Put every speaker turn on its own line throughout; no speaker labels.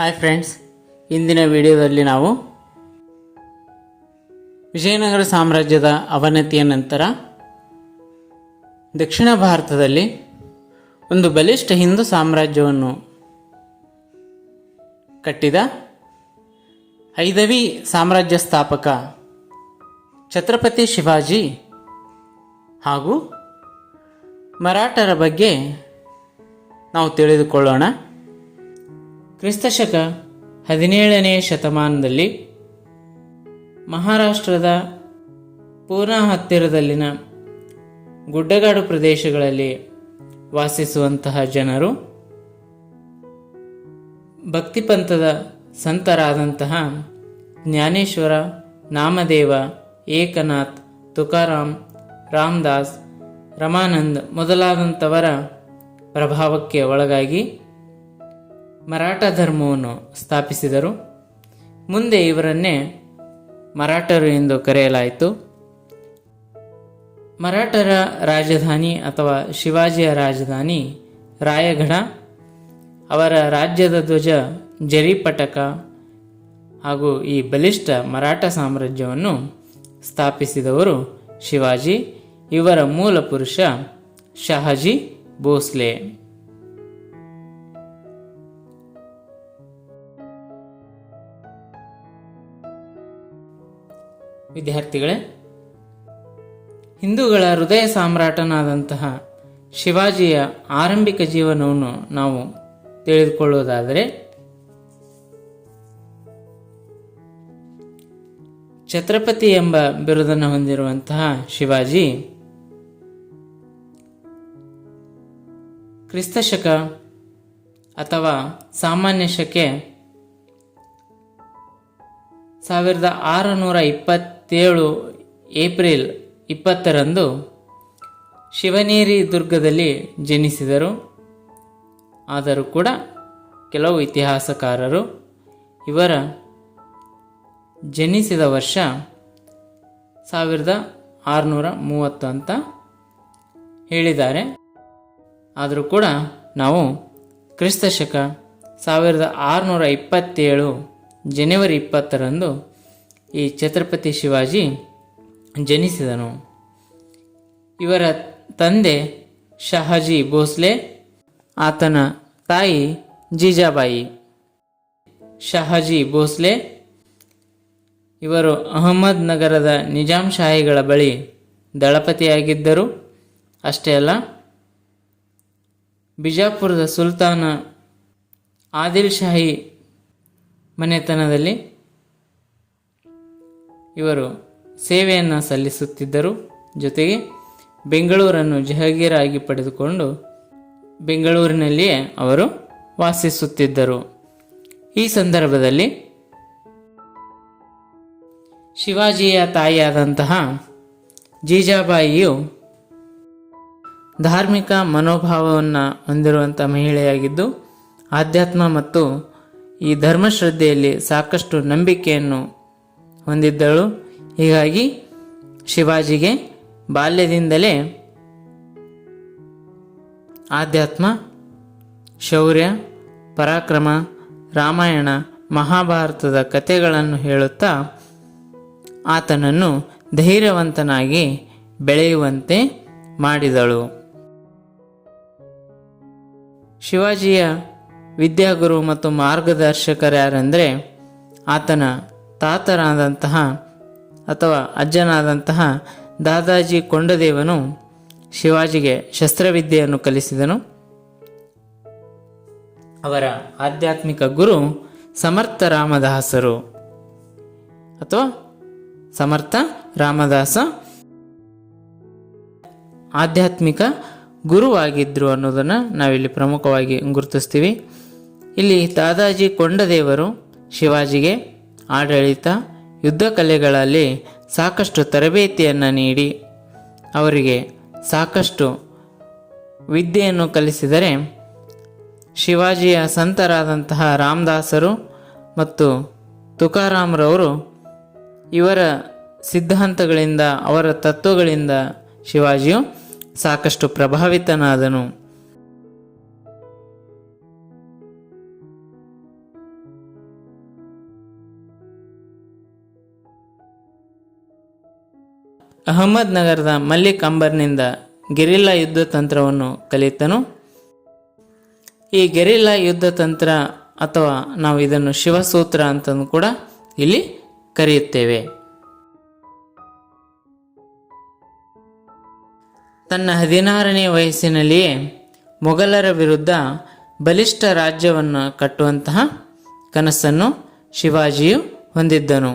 Hi friends, ಇಂದಿನ ವಿಡಿಯೋದಲ್ಲಿ ನಾವು ವಿಜಯನಗರ ಸಾಮ್ರಾಜ್ಯದ ಅವನತಿಯ ನಂತರ ದಕ್ಷಿಣ ಭಾರತದಲ್ಲಿ ಒಂದು ಬಲಿಷ್ಠ ಹಿಂದೂ ಸಾಮ್ರಾಜ್ಯವನ್ನು ಕಟ್ಟಿದ ಹೈದವಿ ಸಾಮ್ರಾಜ್ಯ ಸ್ಥಾಪಕ ಛತ್ರಪತಿ ಶಿವಾಜಿ ಹಾಗೂ ಮರಾಠರ ಬಗ್ಗೆ ನಾವು ತಿಳಿದುಕೊಳ್ಳೋಣ. ಕ್ರಿಸ್ತಶಕ 17ನೇ ಶತಮಾನದಲ್ಲಿ ಮಹಾರಾಷ್ಟ್ರದ ಪೂನಾ ಹತ್ತಿರದಲ್ಲಿನ ಗುಡ್ಡಗಾಡು ಪ್ರದೇಶಗಳಲ್ಲಿ ವಾಸಿಸುವಂತಹ ಜನರು ಭಕ್ತಿಪಂಥದ ಸಂತರಾದಂತಹ ಜ್ಞಾನೇಶ್ವರ, ನಾಮದೇವ, ಏಕನಾಥ್, ತುಕಾರಾಮ್, ರಾಮದಾಸ್, ರಮಾನಂದ್ ಮೊದಲಾದಂಥವರ ಪ್ರಭಾವಕ್ಕೆ ಒಳಗಾಗಿ ಮರಾಠ ಧರ್ಮವನ್ನು ಸ್ಥಾಪಿಸಿದರು. ಮುಂದೆ ಇವರನ್ನೇ ಮರಾಠರು ಎಂದು ಕರೆಯಲಾಯಿತು. ಮರಾಠರ ರಾಜಧಾನಿ ಅಥವಾ ಶಿವಾಜಿಯ ರಾಜಧಾನಿ ರಾಯಗಢ. ಅವರ ರಾಜ್ಯದ ಧ್ವಜ ಜರಿಪಟಕ ಹಾಗೂ ಈ ಬಲಿಷ್ಠ ಮರಾಠ ಸಾಮ್ರಾಜ್ಯವನ್ನು ಸ್ಥಾಪಿಸಿದವರು ಶಿವಾಜಿ. ಇವರ ಮೂಲ ಪುರುಷ ಶಹಾಜಿ ಭೋಸ್ಲೆ. ವಿದ್ಯಾರ್ಥಿಗಳೇ, ಹಿಂದೂಗಳ ಹೃದಯ ಸಾಮ್ರಾಟನಾದಂತಹ ಶಿವಾಜಿಯ ಆರಂಭಿಕ ಜೀವನವನ್ನು ನಾವು ತಿಳಿದುಕೊಳ್ಳುವುದಾದರೆ, ಛತ್ರಪತಿ ಎಂಬ ಬಿರುದನ್ನು ಹೊಂದಿರುವಂತಹ ಶಿವಾಜಿ ಕ್ರಿಸ್ತಶಕ ಅಥವಾ ಸಾಮಾನ್ಯ ಶಕೆ 1627 ಏಪ್ರಿಲ್ 20ರಂದು ಶಿವನೇರಿ ದುರ್ಗದಲ್ಲಿ ಜನಿಸಿದರು. ಆದರೂ ಕೂಡ ಕೆಲವು ಇತಿಹಾಸಕಾರರು ಇವರ ಜನಿಸಿದ ವರ್ಷ 1630 ಅಂತ ಹೇಳಿದ್ದಾರೆ. ಆದರೂ ಕೂಡ ನಾವು ಕ್ರಿಸ್ತಶಕ 1627 ಜನವರಿ 20ರಂದು ಈ ಛತ್ರಪತಿ ಶಿವಾಜಿ ಜನಿಸಿದನು. ಇವರ ತಂದೆ ಶಹಾಜಿ ಭೋಸ್ಲೆ, ಆತನ ತಾಯಿ ಜೀಜಾಬಾಯಿ. ಶಹಾಜಿ ಭೋಸ್ಲೆ ಇವರು ಅಹಮದ್ ನಗರದ ನಿಜಾಂ ಶಾಹಿಗಳ ಬಳಿ ದಳಪತಿಯಾಗಿದ್ದರು. ಅಷ್ಟೇ ಅಲ್ಲ, ಬಿಜಾಪುರದ ಸುಲ್ತಾನ ಆದಿಲ್ ಶಾಹಿ ಮನೆತನದಲ್ಲಿ ಇವರು ಸೇವೆಯನ್ನು ಸಲ್ಲಿಸುತ್ತಿದ್ದರು. ಜೊತೆಗೆ ಬೆಂಗಳೂರನ್ನು ಜಹಗೀರಾಗಿ ಪಡೆದುಕೊಂಡು ಬೆಂಗಳೂರಿನಲ್ಲಿಯೇ ಅವರು ವಾಸಿಸುತ್ತಿದ್ದರು. ಈ ಸಂದರ್ಭದಲ್ಲಿ ಶಿವಾಜಿಯ ತಾಯಿಯಾದಂತಹ ಜೀಜಾಬಾಯಿಯು ಧಾರ್ಮಿಕ ಮನೋಭಾವವನ್ನು ಹೊಂದಿರುವಂಥ ಮಹಿಳೆಯಾಗಿದ್ದು, ಆಧ್ಯಾತ್ಮ ಮತ್ತು ಈ ಧರ್ಮಶ್ರದ್ಧೆಯಲ್ಲಿ ಸಾಕಷ್ಟು ನಂಬಿಕೆಯನ್ನು ಹೊಂದಿದ್ದಳು. ಹೀಗಾಗಿ ಶಿವಾಜಿಗೆ ಬಾಲ್ಯದಿಂದಲೇ ಆಧ್ಯಾತ್ಮ, ಶೌರ್ಯ, ಪರಾಕ್ರಮ, ರಾಮಾಯಣ, ಮಹಾಭಾರತದ ಕಥೆಗಳನ್ನು ಹೇಳುತ್ತಾ ಆತನನ್ನು ಧೈರ್ಯವಂತನಾಗಿ ಬೆಳೆಯುವಂತೆ ಮಾಡಿದಳು. ಶಿವಾಜಿಯ ವಿದ್ಯಾಗುರು ಮತ್ತು ಮಾರ್ಗದರ್ಶಕರ್ಯಾರೆಂದರೆ ಆತನ ತಾತನಾದಂತಹ ಅಥವಾ ಅಜ್ಜನಾದಂತಹ ದಾದಾಜಿ ಕೊಂಡದೇವನು ಶಿವಾಜಿಗೆ ಶಸ್ತ್ರವಿದ್ಯೆಯನ್ನು ಕಲಿಸಿದನು. ಅವರ ಆಧ್ಯಾತ್ಮಿಕ ಗುರು ಸಮರ್ಥ ರಾಮದಾಸರು ಅಥವಾ ಸಮರ್ಥ ರಾಮದಾಸ ಆಧ್ಯಾತ್ಮಿಕ ಗುರುವಾಗಿದ್ದರು ಅನ್ನೋದನ್ನು ನಾವಿಲ್ಲಿ ಪ್ರಮುಖವಾಗಿ ಗುರುತಿಸ್ತೀವಿ. ಇಲ್ಲಿ ದಾದಾಜಿ ಕೊಂಡದೇವರು ಶಿವಾಜಿಗೆ ಆಡಳಿತ, ಯುದ್ಧ ಕಲೆಗಳಲ್ಲಿ ಸಾಕಷ್ಟು ತರಬೇತಿಯನ್ನು ನೀಡಿ ಅವರಿಗೆ ಸಾಕಷ್ಟು ವಿದ್ಯೆಯನ್ನು ಕಲಿಸಿದರೆ, ಶಿವಾಜಿಯ ಸಂತರಾದಂತಹ ರಾಮದಾಸರು ಮತ್ತು ತುಕಾರಾಮ್ರವರು ಇವರ ಸಿದ್ಧಾಂತಗಳಿಂದ, ಅವರ ತತ್ವಗಳಿಂದ ಶಿವಾಜಿಯು ಸಾಕಷ್ಟು ಪ್ರಭಾವಿತನಾದನು. ಅಹಮದ್ ನಗರದ ಮಲ್ಲಿಕ್ ಅಂಬರ್ನಿಂದ ಗೆರಿಲ್ಲಾ ಯುದ್ಧ ತಂತ್ರವನ್ನು ಕಲಿತನು. ಈ ಗೆರಿಲ್ಲಾ ಯುದ್ಧ ತಂತ್ರ ಅಥವಾ ನಾವು ಇದನ್ನು ಶಿವಸೂತ್ರ ಅಂತಲೂ ಕೂಡ ಇಲ್ಲಿ ಕರೆಯುತ್ತೇವೆ. ತನ್ನ 16ನೇ ವಯಸ್ಸಿನಲ್ಲಿಯೇ ಮೊಘಲರ ವಿರುದ್ಧ ಬಲಿಷ್ಠ ರಾಜ್ಯವನ್ನು ಕಟ್ಟುವಂತಹ ಕನಸನ್ನು ಶಿವಾಜಿಯು ಹೊಂದಿದ್ದನು.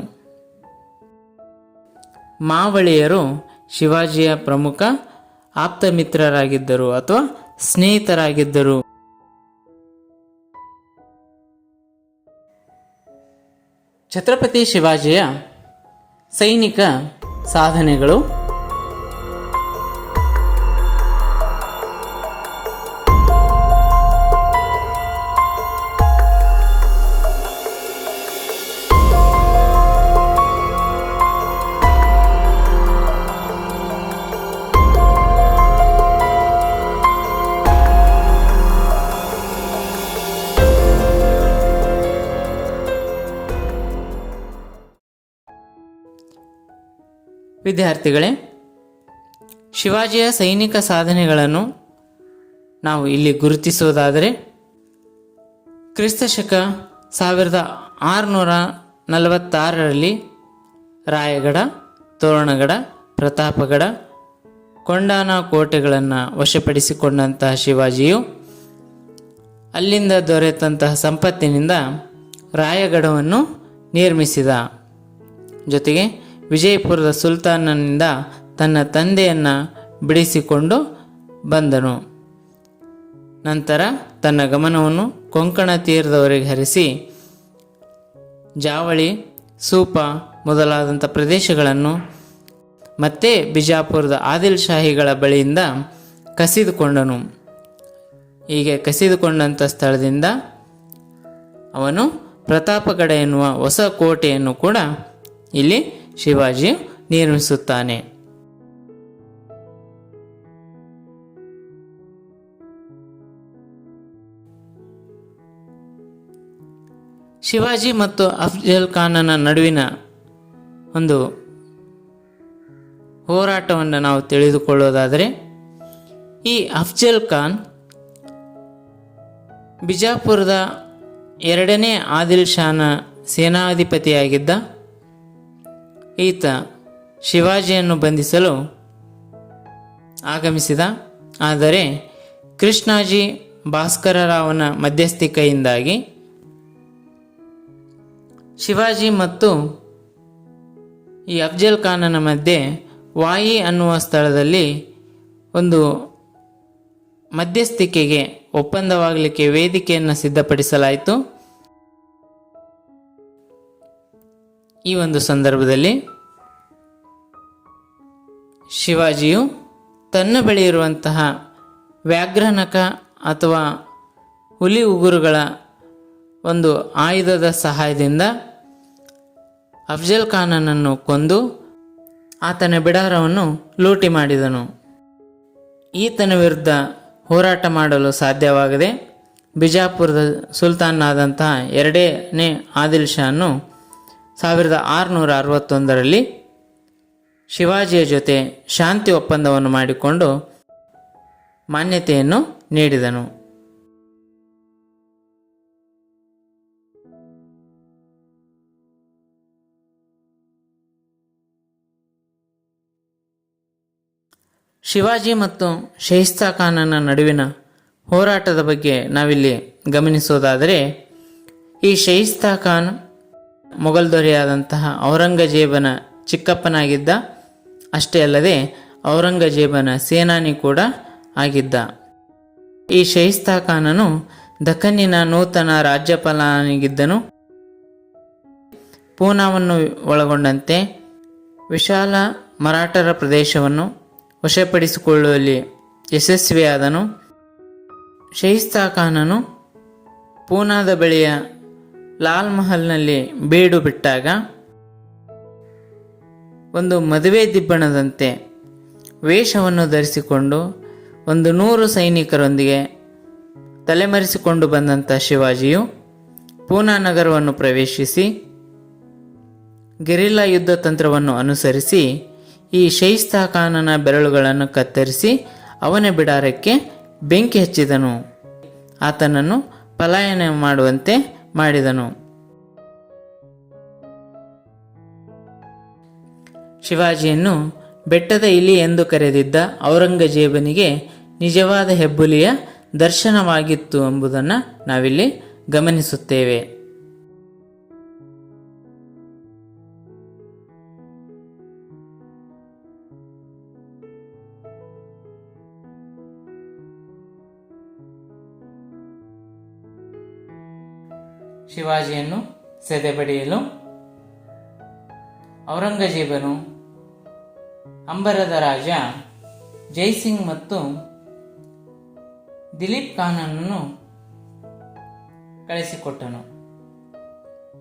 ಮಾವಳಿಯರು ಶಿವಾಜಿಯ ಪ್ರಮುಖ ಆಪ್ತಮಿತ್ರರಾಗಿದ್ದರು ಅಥವಾ ಸ್ನೇಹಿತರಾಗಿದ್ದರು. ಛತ್ರಪತಿ ಶಿವಾಜಿಯ ಸೈನಿಕ ಸಾಧನೆಗಳು. ವಿದ್ಯಾರ್ಥಿಗಳೇ, ಶಿವಾಜಿಯ ಸೈನಿಕ ಸಾಧನೆಗಳನ್ನು ನಾವು ಇಲ್ಲಿ ಗುರುತಿಸುವುದಾದರೆ ಕ್ರಿಸ್ತಶಕ 1646ರಲ್ಲಿ ರಾಯಗಢ, ತೋರಣಗಢ, ಪ್ರತಾಪಗಢ, ಕೊಂಡಾನ ಕೋಟೆಗಳನ್ನು ವಶಪಡಿಸಿಕೊಂಡಂತಹ ಶಿವಾಜಿಯು ಅಲ್ಲಿಂದ ದೊರೆತಂತಹ ಸಂಪತ್ತಿನಿಂದ ರಾಯಗಢವನ್ನು ನಿರ್ಮಿಸಿದ. ಜೊತೆಗೆ ವಿಜಯಪುರದ ಸುಲ್ತಾನನಿಂದ ತನ್ನ ತಂದೆಯನ್ನು ಬಿಡಿಸಿಕೊಂಡು ಬಂದನು. ನಂತರ ತನ್ನ ಗಮನವನ್ನು ಕೊಂಕಣ ತೀರದವರೆಗೆ ಹರಿಸಿ ಜಾವಳಿ, ಸೂಪ ಮೊದಲಾದಂಥ ಪ್ರದೇಶಗಳನ್ನು ಮತ್ತೆ ಬಿಜಾಪುರದ ಆದಿಲ್ ಶಾಹಿಗಳ ಬಳಿಯಿಂದ ಕಸಿದುಕೊಂಡನು. ಹೀಗೆ ಕಸಿದುಕೊಂಡಂಥ ಸ್ಥಳದಿಂದ ಅವನು ಪ್ರತಾಪಗಢ ಎನ್ನುವ ಹೊಸ ಕೋಟೆಯನ್ನು ಕೂಡ ಇಲ್ಲಿ ಶಿವಾಜಿ ನಿರ್ಮಿಸುತ್ತಾನೆ. ಶಿವಾಜಿ ಮತ್ತು ಅಫ್ಜಲ್ ಖಾನನ ನಡುವಿನ ಒಂದು ಹೋರಾಟವನ್ನು ನಾವು ತಿಳಿದುಕೊಳ್ಳೋದಾದರೆ, ಈ ಅಫ್ಜಲ್ ಖಾನ್ ಬಿಜಾಪುರದ 2ನೇ ಆದಿಲ್ ಶಾನ ಸೇನಾಧಿಪತಿಯಾಗಿದ್ದ. ಈತ ಶಿವಾಜಿಯನ್ನು ಬಂಧಿಸಲು ಆಗಮಿಸಿದ. ಆದರೆ ಕೃಷ್ಣಾಜಿ ಭಾಸ್ಕರರಾವನ ಮಧ್ಯಸ್ಥಿಕೆಯಿಂದಾಗಿ ಶಿವಾಜಿ ಮತ್ತು ಈ ಅಫ್ಜಲ್ ಖಾನನ ಮಧ್ಯೆ ವಾಯಿ ಅನ್ನುವ ಸ್ಥಳದಲ್ಲಿ ಒಂದು ಮಧ್ಯಸ್ಥಿಕೆಗೆ ಒಪ್ಪಂದವಾಗಲಿಕ್ಕೆ ವೇದಿಕೆಯನ್ನು ಸಿದ್ಧಪಡಿಸಲಾಯಿತು. ಈ ಒಂದು ಸಂದರ್ಭದಲ್ಲಿ ಶಿವಾಜಿಯು ತನ್ನ ಬಳಿ ಇರುವಂತಹ ವ್ಯಾಘ್ರನಖ ಅಥವಾ ಹುಲಿ ಉಗುರುಗಳ ಒಂದು ಆಯುಧದ ಸಹಾಯದಿಂದ ಅಫ್ಜಲ್ ಖಾನನನ್ನು ಕೊಂದು ಆತನ ಬಿಡಾರವನ್ನು ಲೂಟಿ ಮಾಡಿದನು. ಈತನ ವಿರುದ್ಧ ಹೋರಾಟ ಮಾಡಲು ಸಾಧ್ಯವಾಗದೆ ಬಿಜಾಪುರದ ಸುಲ್ತಾನನಾದಂತಹ 2ನೇ ಆದಿಲ್ ಶಾನು 1661ರಲ್ಲಿ ಶಿವಾಜಿಯ ಜೊತೆ ಶಾಂತಿ ಒಪ್ಪಂದವನ್ನು ಮಾಡಿಕೊಂಡು ಮಾನ್ಯತೆಯನ್ನು ನೀಡಿದನು. ಶಿವಾಜಿ ಮತ್ತು ಶೈಸ್ತಾ ಖಾನನ ನಡುವಿನ ಹೋರಾಟದ ಬಗ್ಗೆ ನಾವಿಲ್ಲಿ ಗಮನಿಸೋದಾದರೆ, ಈ ಶೈಸ್ತಾ ಖಾನ್ ಮೊಘಲ್ ದೊರೆಯಾದಂತಹ ಔರಂಗಜೇಬನ ಚಿಕ್ಕಪ್ಪನಾಗಿದ್ದ. ಅಷ್ಟೇ ಅಲ್ಲದೆ ಔರಂಗಜೇಬನ ಸೇನಾನಿ ಕೂಡ ಆಗಿದ್ದ. ಈ ಶೈಸ್ತಾ ಖಾನನು ದಖನ್ನಿನ ನೂತನ ರಾಜ್ಯಪಾಲನಾಗಿದ್ದನು. ಪೂನಾವನ್ನು ಒಳಗೊಂಡಂತೆ ವಿಶಾಲ ಮರಾಠರ ಪ್ರದೇಶವನ್ನು ವಶಪಡಿಸಿಕೊಳ್ಳುವಲ್ಲಿ ಯಶಸ್ವಿಯಾದನು. ಶೈಸ್ತಾ ಖಾನನು ಪೂನಾದ ಬಳಿಯ ಲಾಲ್ ಮಹಲ್ನಲ್ಲಿ ಬೀಡು ಬಿಟ್ಟಾಗ ಒಂದು ಮದುವೆ ದಿಬ್ಬಣದಂತೆ ವೇಷವನ್ನು ಧರಿಸಿಕೊಂಡು 100 ಸೈನಿಕರೊಂದಿಗೆ ತಲೆಮರೆಸಿಕೊಂಡು ಬಂದಂಥ ಶಿವಾಜಿಯು ಪೂನಾ ನಗರವನ್ನು ಪ್ರವೇಶಿಸಿ ಗೆರಿಲ್ಲಾ ಯುದ್ಧ ತಂತ್ರವನ್ನು ಅನುಸರಿಸಿ ಈ ಶೈಸ್ತಾ ಖಾನನ ಬೆರಳುಗಳನ್ನು ಕತ್ತರಿಸಿ ಅವನ ಬಿಡಾರಕ್ಕೆ ಬೆಂಕಿ ಹಚ್ಚಿದನು. ಆತನನ್ನು ಪಲಾಯನ ಮಾಡುವಂತೆ ಮಾಡಿದನು. ಶಿವಾಜಿಯನ್ನು ಬೆಟ್ಟದ ಇಲಿ ಎಂದು ಕರೆದಿದ್ದ ಔರಂಗಜೇಬನಿಗೆ ನಿಜವಾದ ಹೆಬ್ಬುಲಿಯ ದರ್ಶನವಾಗಿತ್ತು ಎಂಬುದನ್ನು ನಾವಿಲ್ಲಿ ಗಮನಿಸುತ್ತೇವೆ. ಶಿವಾಜಿಯನ್ನು ಸದೆಬಡಿಯಲು ಔರಂಗಜೇಬನು ಅಂಬರದ ರಾಜ ಜೈಸಿಂಗ್ ಮತ್ತು ದಿಲೀಪ್ ಖಾನನನ್ನು ಕಳಿಸಿಕೊಟ್ಟನು.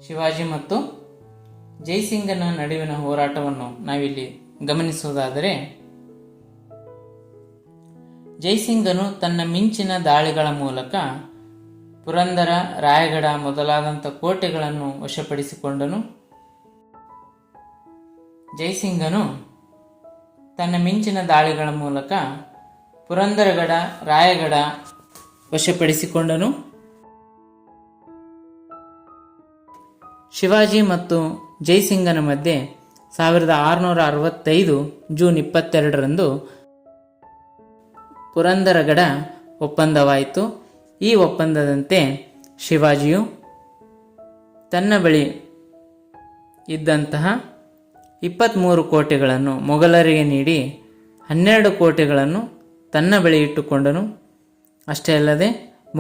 ಶಿವಾಜಿ ಮತ್ತು ಜೈಸಿಂಗನ ನಡುವಿನ ಹೋರಾಟವನ್ನು ನಾವಿಲ್ಲಿ ಗಮನಿಸುವುದಾದರೆ, ಜೈಸಿಂಗನು ತನ್ನ ಮಿಂಚಿನ ದಾಳಿಗಳ ಮೂಲಕ ಪುರಂದರ, ರಾಯಗಢ ಮೊದಲಾದಂಥ ಕೋಟೆಗಳನ್ನು ವಶಪಡಿಸಿಕೊಂಡನು. ಜೈಸಿಂಗನು ತನ್ನ ಮಿಂಚಿನ ದಾಳಿಗಳ ಮೂಲಕ ಪುರಂದರಗಡ, ರಾಯಗಢ ವಶಪಡಿಸಿಕೊಂಡನು. ಶಿವಾಜಿ ಮತ್ತು ಜೈಸಿಂಗನ ಮಧ್ಯೆ 1665 ಜೂನ್ 22ರಂದು ಪುರಂದರಗಡ ಒಪ್ಪಂದವಾಯಿತು. ಈ ಒಪ್ಪಂದದಂತೆ ಶಿವಾಜಿಯು ತನ್ನ ಬಳಿ ಇದ್ದಂತಹ 23 ಕೋಟೆಗಳನ್ನು ಮೊಘಲರಿಗೆ ನೀಡಿ 12 ಕೋಟೆಗಳನ್ನು ತನ್ನ ಬಳಿ ಇಟ್ಟುಕೊಂಡನು. ಅಷ್ಟೇ ಅಲ್ಲದೆ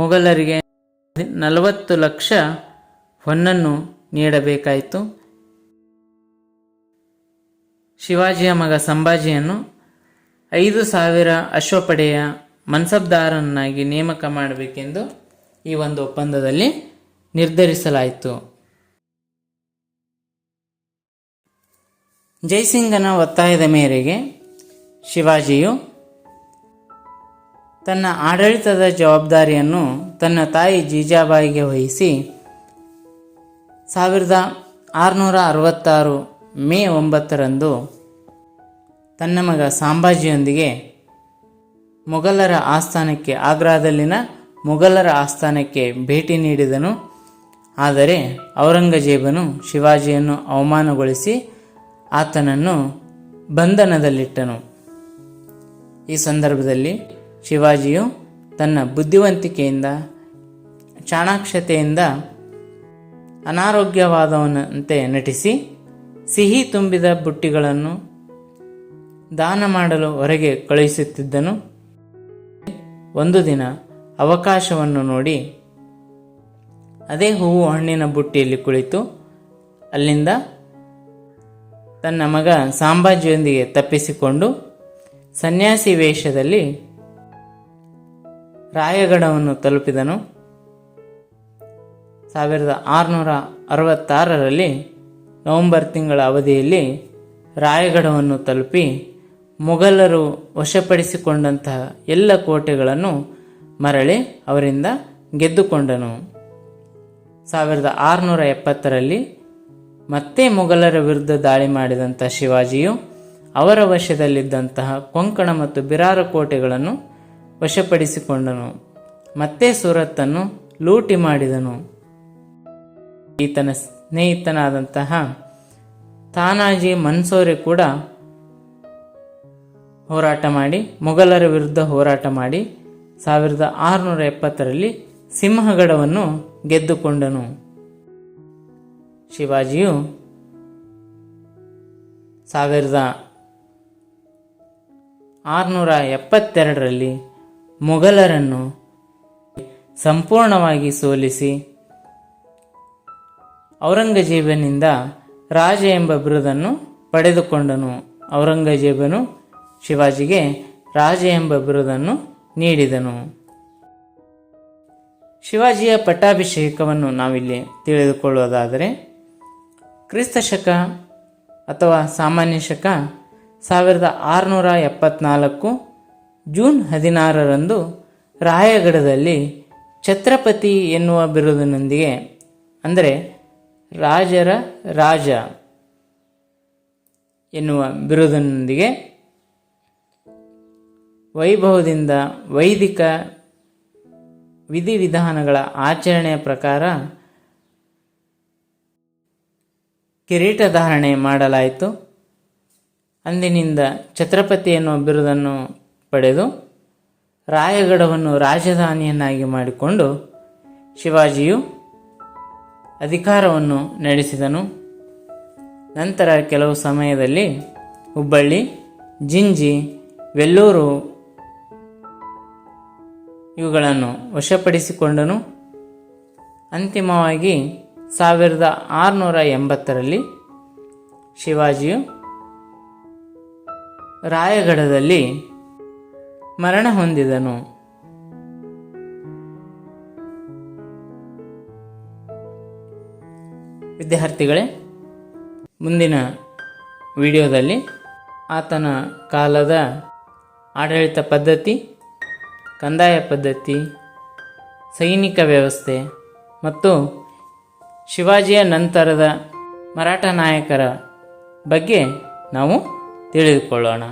ಮೊಘಲರಿಗೆ 40 ಲಕ್ಷ ಹೊನ್ನನ್ನು ನೀಡಬೇಕಾಯಿತು. ಶಿವಾಜಿಯ ಮಗ ಸಂಭಾಜಿಯನ್ನು 5,000 ಅಶ್ವಪಡೆಯ ಮನ್ಸಬ್ದಾರನಾಗಿ ನೇಮಕ ಮಾಡಬೇಕೆಂದು ಈ ಒಂದು ಒಪ್ಪಂದದಲ್ಲಿ ನಿರ್ಧರಿಸಲಾಯಿತು. ಜೈಸಿಂಗನ ಒತ್ತಾಯದ ಮೇರೆಗೆ ಶಿವಾಜಿಯು ತನ್ನ ಆಡಳಿತದ ಜವಾಬ್ದಾರಿಯನ್ನು ತನ್ನ ತಾಯಿ ಜೀಜಾಬಾಯಿಗೆ ವಹಿಸಿ 1666 ಮೇ 9ರಂದು ತನ್ನ ಮಗ ಸಂಭಾಜಿಯೊಂದಿಗೆ ಮೊಘಲರ ಆಸ್ಥಾನಕ್ಕೆ, ಆಗ್ರಾದಲ್ಲಿನ ಮೊಘಲರ ಆಸ್ಥಾನಕ್ಕೆ ಭೇಟಿ ನೀಡಿದನು. ಆದರೆ ಔರಂಗಜೇಬನು ಶಿವಾಜಿಯನ್ನು ಅವಮಾನಗೊಳಿಸಿ ಆತನನ್ನು ಬಂಧನದಲ್ಲಿಟ್ಟನು. ಈ ಸಂದರ್ಭದಲ್ಲಿ ಶಿವಾಜಿಯು ತನ್ನ ಬುದ್ಧಿವಂತಿಕೆಯಿಂದ, ಚಾಣಾಕ್ಷತೆಯಿಂದ ಅನಾರೋಗ್ಯವಾದವನಂತೆ ನಟಿಸಿ ಸಿಹಿ ತುಂಬಿದ ಬುಟ್ಟಿಗಳನ್ನು ದಾನ ಮಾಡಲು ಹೊರಗೆ ಕಳುಹಿಸುತ್ತಿದ್ದನು. ಒಂದು ದಿನ ಅವಕಾಶವನ್ನು ನೋಡಿ ಅದೇ ಹೂವು ಹಣ್ಣಿನ ಬುಟ್ಟಿಯಲ್ಲಿ ಕುಳಿತು ಅಲ್ಲಿಂದ ತನ್ನ ಮಗ ಸಂಭಾಜಿಯೊಂದಿಗೆ ತಪ್ಪಿಸಿಕೊಂಡು ಸನ್ಯಾಸಿ ವೇಷದಲ್ಲಿ ರಾಯಗಢವನ್ನು ತಲುಪಿದನು. 1666ರಲ್ಲಿ ನವೆಂಬರ್ ತಿಂಗಳ ಅವಧಿಯಲ್ಲಿ ರಾಯಗಢವನ್ನು ತಲುಪಿ ಮೊಘಲರು ವಶಪಡಿಸಿಕೊಂಡಂತಹ ಎಲ್ಲ ಕೋಟೆಗಳನ್ನು ಮರಳಿ ಅವರಿಂದ ಗೆದ್ದುಕೊಂಡನು. 1670ರಲ್ಲಿ ಮತ್ತೆ ಮೊಘಲರ ವಿರುದ್ಧ ದಾಳಿ ಮಾಡಿದಂಥ ಶಿವಾಜಿಯು ಅವರ ವಶದಲ್ಲಿದ್ದಂತಹ ಕೊಂಕಣ ಮತ್ತು ಬಿರಾರ ಕೋಟೆಗಳನ್ನು ವಶಪಡಿಸಿಕೊಂಡನು. ಮತ್ತೆ ಸೂರತ್ತನ್ನು ಲೂಟಿ ಮಾಡಿದನು. ಈತನ ಸ್ನೇಹಿತನಾದಂತಹ ತಾನಾಜಿ ಮನ್ಸೂರೆ ಕೂಡ ಹೋರಾಟ ಮಾಡಿ ಮೊಘಲರ ವಿರುದ್ಧ ಹೋರಾಟ ಮಾಡಿ 1670ರಲ್ಲಿ ಸಿಂಹಗಡವನ್ನು ಗೆದ್ದುಕೊಂಡನು. ಶಿವಾಜಿಯು 1672ರಲ್ಲಿ ಮೊಘಲರನ್ನು ಸಂಪೂರ್ಣವಾಗಿ ಸೋಲಿಸಿ ಔರಂಗಜೇಬನಿಂದ ರಾಜ ಎಂಬ ಬಿರುದನ್ನು ಪಡೆದುಕೊಂಡನು. ಔರಂಗಜೇಬನು ಶಿವಾಜಿಗೆ ರಾಜ ಎಂಬ ಬಿರುದನ್ನು ನೀಡಿದನು. ಶಿವಾಜಿಯ ಪಟ್ಟಾಭಿಷೇಕವನ್ನು ನಾವಿಲ್ಲಿ ತಿಳಿದುಕೊಳ್ಳುವುದಾದರೆ, ಕ್ರಿಸ್ತ ಶಕ ಅಥವಾ ಸಾಮಾನ್ಯ ಶಕ 1674 ಜೂನ್ 16ರಂದು ರಾಯಗಢದಲ್ಲಿ ಛತ್ರಪತಿ ಎನ್ನುವ ಬಿರುದಿನೊಂದಿಗೆ, ಅಂದರೆ ರಾಜರ ರಾಜ ಎನ್ನುವ ಬಿರುದಿನೊಂದಿಗೆ ವೈಭವದಿಂದ ವೈದಿಕ ವಿಧಿವಿಧಾನಗಳ ಆಚರಣೆಯ ಪ್ರಕಾರ ಕಿರೀಟಧಾರಣೆ ಮಾಡಲಾಯಿತು. ಅಂದಿನಿಂದ ಛತ್ರಪತಿ ಎನ್ನುವ ಬಿರುದನ್ನು ಪಡೆದು ರಾಯಗಢವನ್ನು ರಾಜಧಾನಿಯನ್ನಾಗಿ ಮಾಡಿಕೊಂಡು ಶಿವಾಜಿಯು ಅಧಿಕಾರವನ್ನು ನಡೆಸಿದನು. ನಂತರ ಕೆಲವು ಸಮಯದಲ್ಲಿ ಹುಬ್ಬಳ್ಳಿ, ಜಿಂಜಿ, ವೆಲ್ಲೂರು ಇವುಗಳನ್ನು ವಶಪಡಿಸಿಕೊಂಡನು. ಅಂತಿಮವಾಗಿ 1680ರಲ್ಲಿ ಶಿವಾಜಿಯು ರಾಯಗಢದಲ್ಲಿ ಮರಣ ಹೊಂದಿದನು. ವಿದ್ಯಾರ್ಥಿಗಳೇ, ಮುಂದಿನ ವಿಡಿಯೋದಲ್ಲಿ ಆತನ ಕಾಲದ ಆಡಳಿತ ಪದ್ಧತಿ, ಕಂದಾಯ ಪದ್ಧತಿ, ಸೈನಿಕ ವ್ಯವಸ್ಥೆ ಮತ್ತು ಶಿವಾಜಿಯ ನಂತರದ ಮರಾಠ ನಾಯಕರ ಬಗ್ಗೆ ನಾವು ತಿಳಿದುಕೊಳ್ಳೋಣ.